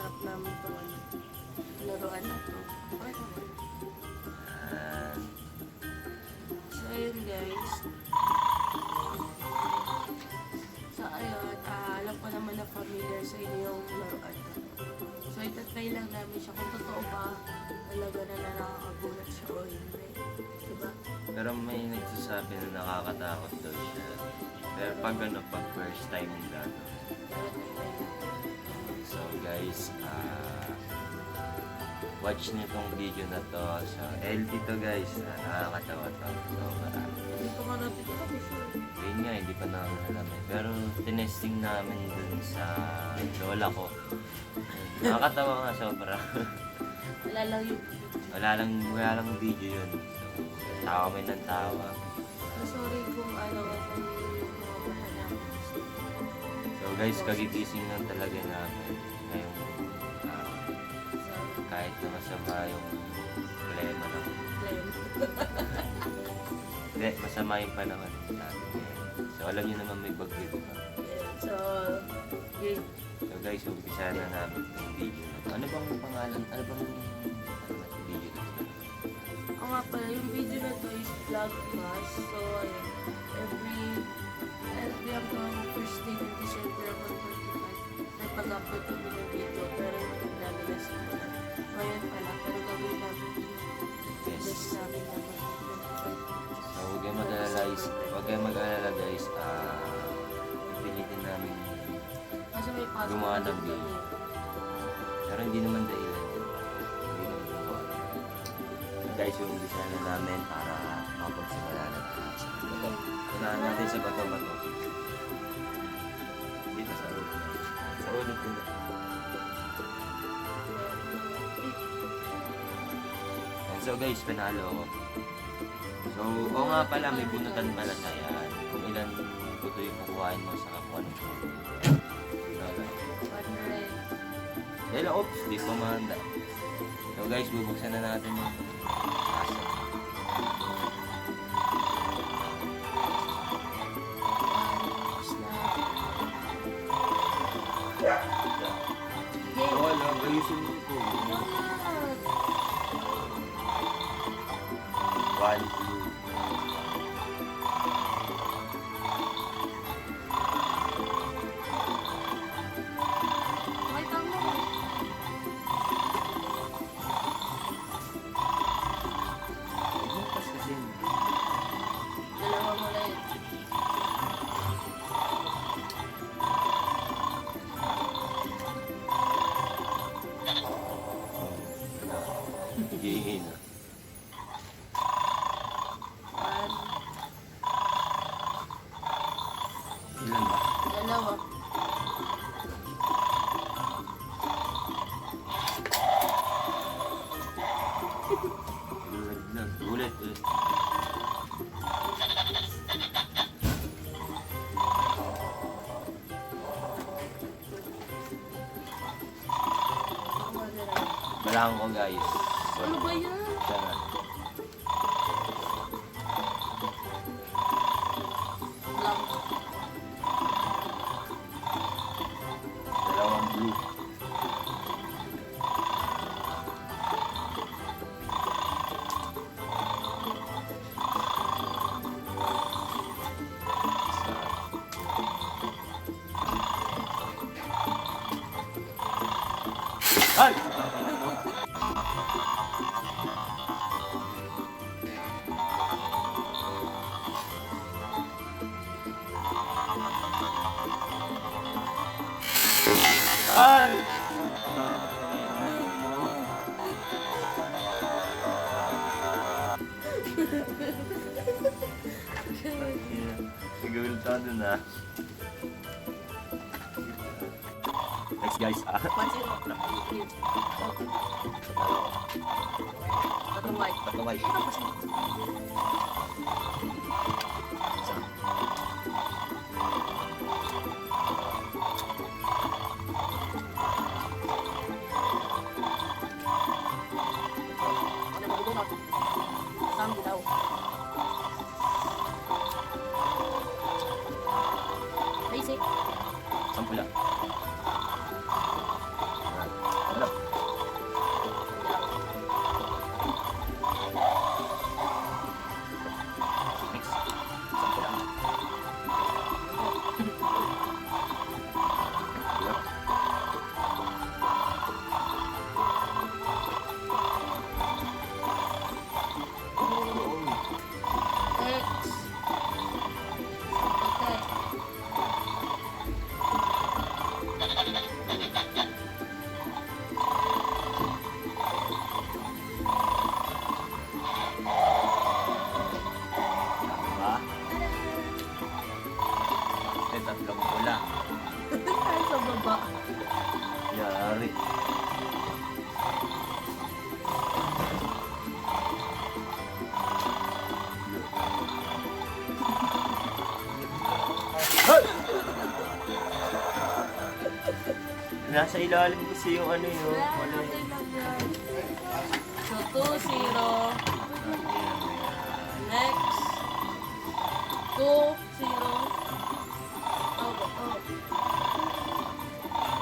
sarap namin itong laruan na to. Okay naman. So, ayun guys. So, ayun. Alam ko naman na familiar sa inyo yung laruan na to. So, itatry lang namin siya kung totoo ba talaga na nakakagulat siya o hindi. Diba? Pero may nagsasabi na nakakatakot daw siya. Pero pag pag first time yung gano'n. Pero tatry lang. So guys, watch niyo tong video na to. So, LT to guys. Nakakatawa to. So, Hindi ko nga natin ito kami sure. yun nga, hindi pa namin alam eh. Pero tinesting namin dun sa lola ko. Nakakatawa nga sobra. Wala lang yung wala lang video yun. So, tawa may ng tawa. So, sorry kung kung mga na. So guys, kagigising lang talaga namin. Ngayong kahit na masama yung problema ng... Claim. Hindi, masama yung panahon natin ngayon. So alam niyo naman may bagyo dito. So, okay. So guys, umpisa na namin yung video na to. Ano bang pangalan? Ano bang video na to? Ang nga pala, yung video na to is Vlogmas. So, ayun. Every hanggang first day ng December of 2025, nagpag-upload kami ng video. Pero hindi namin nasimulan. Ngayon pala, pero gawin namin yung best namin na So huwag kayong mag-alala guys. Pilitin namin kasi may pasok gumawa na ng din video. kami. Pero hindi naman dahilan yun. Hindi naman gumawa. Guys, yung umpisa na namin para mapagsimula na sa bato. Unahan natin sa bato-bato. Dito sa ulit. Sa ulit ko na. So guys, panalo ako. So, oo nga pala, may bunutan pala tayo. Kung ilan buto yung kukuhain mo sa kakuha ng buto. Dahil, oops, di ko mahanda. So guys, bubuksan na natin yung aso. Wala, ayusin mo ito. 1, 2. Ay, tama. Bukas kasi. Dalawa mo na yun. Hihingi na. Ilan ba? Dalawa. Ilan. Ulit. Balang ko guys. Ano ba yan? Siya na. Blanco. Dalawang blue. Ay! Ay! Nagawiltado na. Next guys, Pansin mo. Tatlong white. tatlong white. Ano ba gulunod? Kasama daw. Basic. Sampula. Nasa ilalim kasi yung ano yun. Wala, Wala okay yun. lang yan. So, 2-0. Next. 2-0. Oh.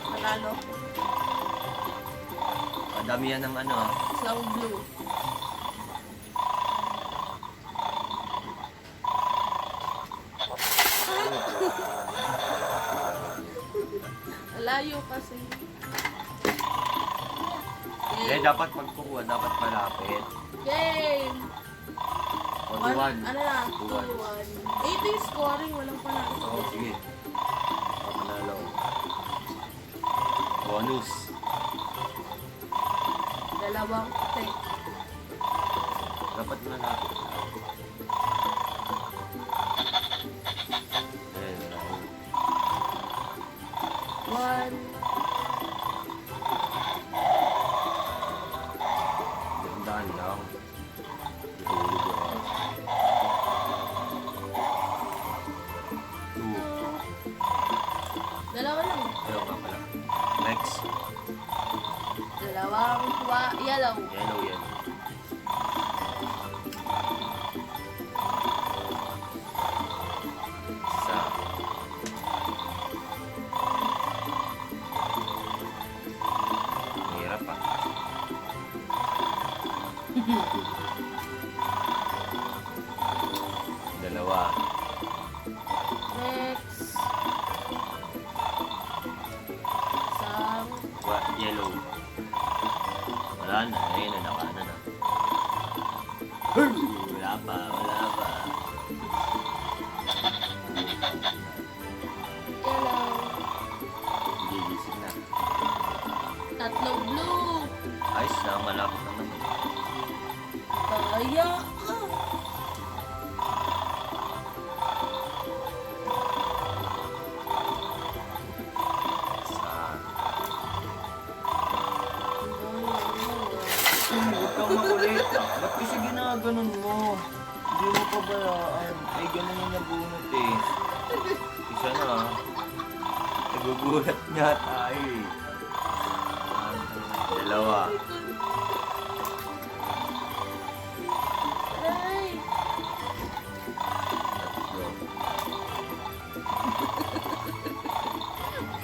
Manalo. Madami yan ng ano. Isang blue. Malayo kasi. Hindi, dapat pagkukuha, dapat malapit. Game! O, 2-1. Ano na? 2-1. 2-1. 80 scoring, walang panalo. Oo, sige. Panalo. Bonus. Dalawang tek. Dapat malapit. Ayun, wala. 1. Gandaan lang. Tutulog ako. 2. Dalawa lang. Ayaw ka pala. Next. Dalawang yellow. Yellow yan. Isa. Mahirap ah. Dalawa. Next. Isang. Yellow. Wala na. Ayun na. Nakana na. Wala pa. Wala pa. Yellow. Gigising na. Tatlong blue. Ayos na. Malapit na naman. Kaya ka. Huwag kang makulit. Ba't kasi ginaganon mo? Hindi mo pabayaan. Ay, ganun yung nabunot eh. Isa na. Nagugulat niya tayo eh. Dalawa. Ay. Tatlo.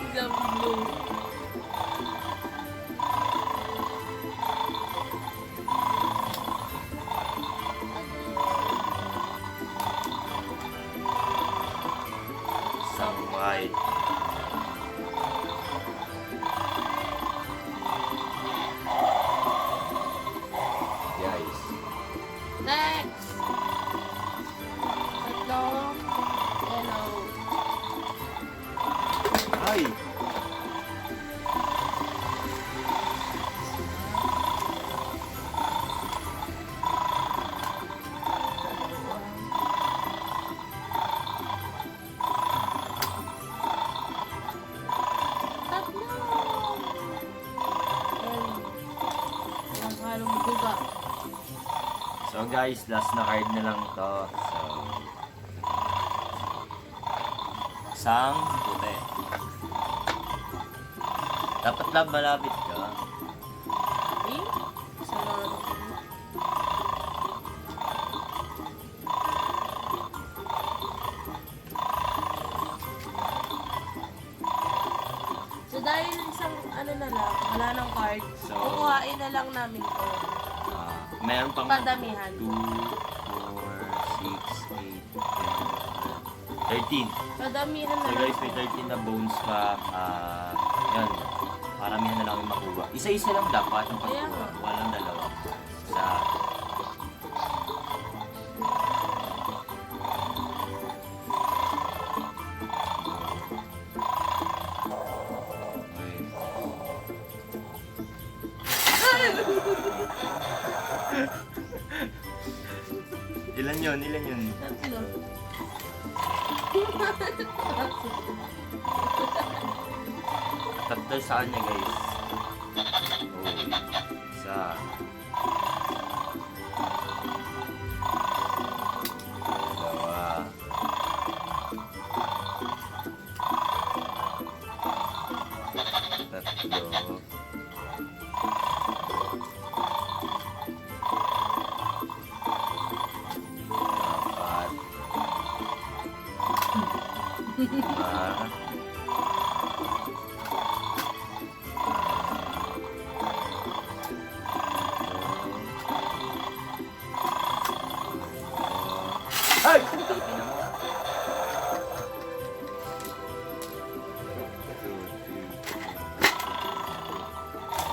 Isang blue. Isang white. Guys. Next. Tatlong yellow. Ay! Tatlong. Walang halong duga. So guys, last na card na lang to. So, isang puti. Dapat lang malapit ka. Eh? Isa na lang. So dahil isang ano na lang, wala nang card, So, kukuhain na lang namin to. Meron pang Padamihan. 2, 4, 6, 8, 10, 13. Padamihan na So lang. guys, may 13 na bones pa. Yan. Paramihan na lang yung makuha. Isa-isa lang dapat ang Kaya pagkuha. nga. Walang dalawa. Sa... Ilan yun? Ilan yun? Tatlo. Tatlo sa kanya guys. Oh, isa. Dalawa. tatlo. Apat. Lima. Ay!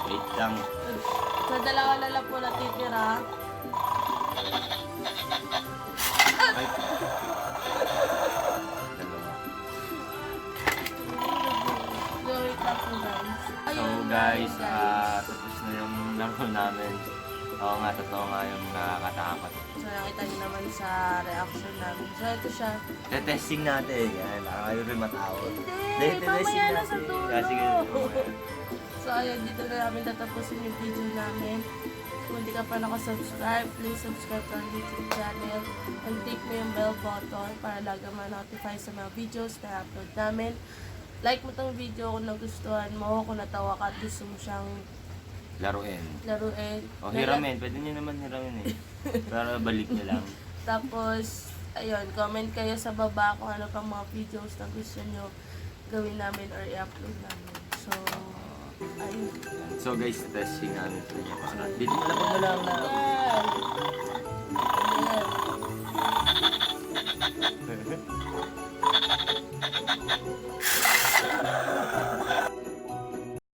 Wait lang. Sa dalawa na lang po natitira. Ay. Dalawa. So, wait lang po guys. So guys, tapos na yung laro namin. Oo nga, totoo nga yung nakakatakot. So, nakita niyo naman sa reaction namin. So, ito siya. Testing natin, yan. Ayaw rin matawag. Hindi, mamaya na sa dulo. Sige, mamaya. So, ayun, dito na namin tatapusin yung video namin. Kung hindi ka pa nakasubscribe, please subscribe to our YouTube channel and click mo yung bell button para lagi ma-notify sa mga videos na upload namin. Like mo tong video kung nagustuhan mo, kung natawa ka at gusto mo siyang Laruin. laruin. O, hiramin. Pwede nyo naman hiramin eh. Para balik nyo lang. Tapos, ayun, comment kayo sa baba kung ano pang mga videos na gusto nyo gawin namin or i-upload namin. So, ayun. So guys, testing namin sa inyo. Dito malapag mo lang na